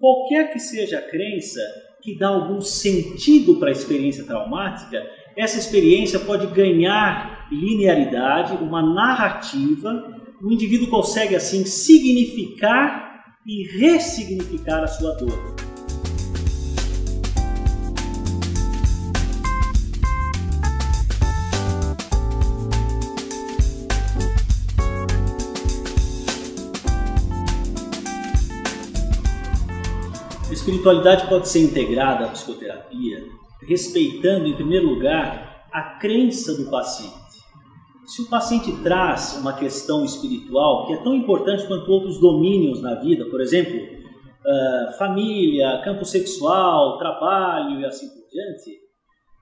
qualquer que seja a crença que dá algum sentido para a experiência traumática, essa experiência pode ganhar linearidade, uma narrativa. O indivíduo consegue assim significar e ressignificar a sua dor. A espiritualidade pode ser integrada à psicoterapia, respeitando, em primeiro lugar, a crença do paciente. Se o paciente traz uma questão espiritual que é tão importante quanto outros domínios na vida, por exemplo, família, campo sexual, trabalho e assim por diante,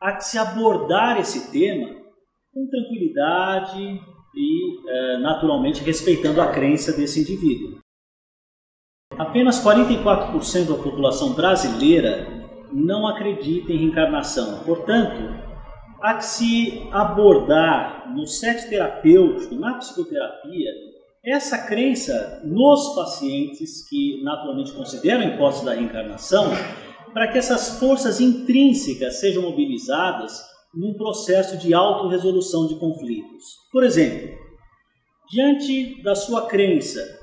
há que se abordar esse tema com tranquilidade e, naturalmente, respeitando a crença desse indivíduo. Apenas 44% da população brasileira não acredita em reencarnação. Portanto, há que se abordar no set terapêutico, na psicoterapia, essa crença nos pacientes que naturalmente consideram a hipótese da reencarnação, para que essas forças intrínsecas sejam mobilizadas num processo de autorresolução de conflitos. Por exemplo, diante da sua crença,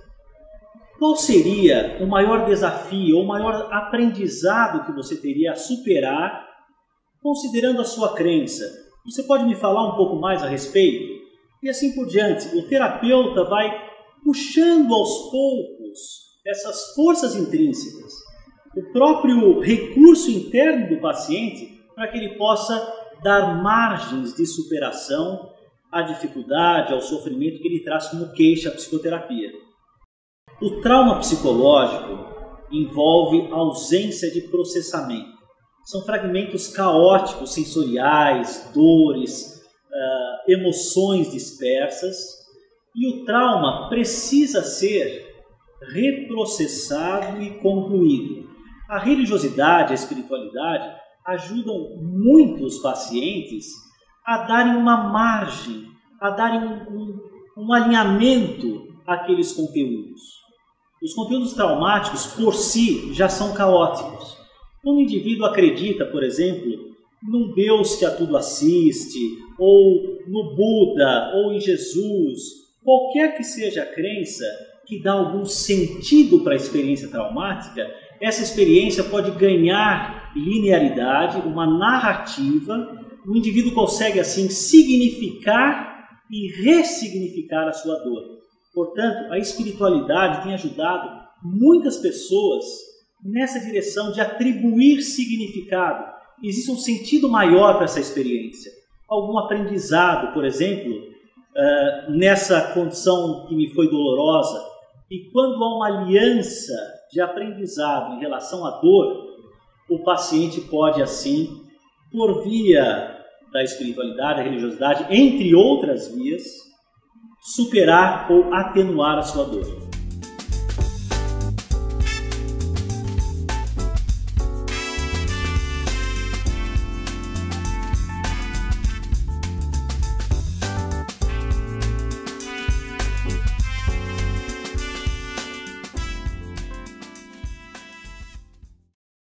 qual seria o maior desafio ou o maior aprendizado que você teria a superar, considerando a sua crença? Você pode me falar um pouco mais a respeito? E assim por diante. O terapeuta vai puxando aos poucos essas forças intrínsecas, o próprio recurso interno do paciente, para que ele possa dar margens de superação à dificuldade, ao sofrimento que ele traz como queixa à psicoterapia. O trauma psicológico envolve ausência de processamento. São fragmentos caóticos, sensoriais, dores, emoções dispersas. E o trauma precisa ser reprocessado e concluído. A religiosidade, a espiritualidade ajudam muitos pacientes a darem uma margem, a darem um alinhamento àqueles conteúdos. Os conteúdos traumáticos, por si, já são caóticos. Quando o indivíduo acredita, por exemplo, num Deus que a tudo assiste, ou no Buda, ou em Jesus, qualquer que seja a crença que dá algum sentido para a experiência traumática, essa experiência pode ganhar linearidade, uma narrativa. O indivíduo consegue, assim, significar e ressignificar a sua dor. Portanto, a espiritualidade tem ajudado muitas pessoas nessa direção de atribuir significado. Existe um sentido maior para essa experiência. Algum aprendizado, por exemplo, nessa condição que me foi dolorosa. E quando há uma aliança de aprendizado em relação à dor, o paciente pode, assim, por via da espiritualidade, da religiosidade, entre outras vias, superar ou atenuar a sua dor.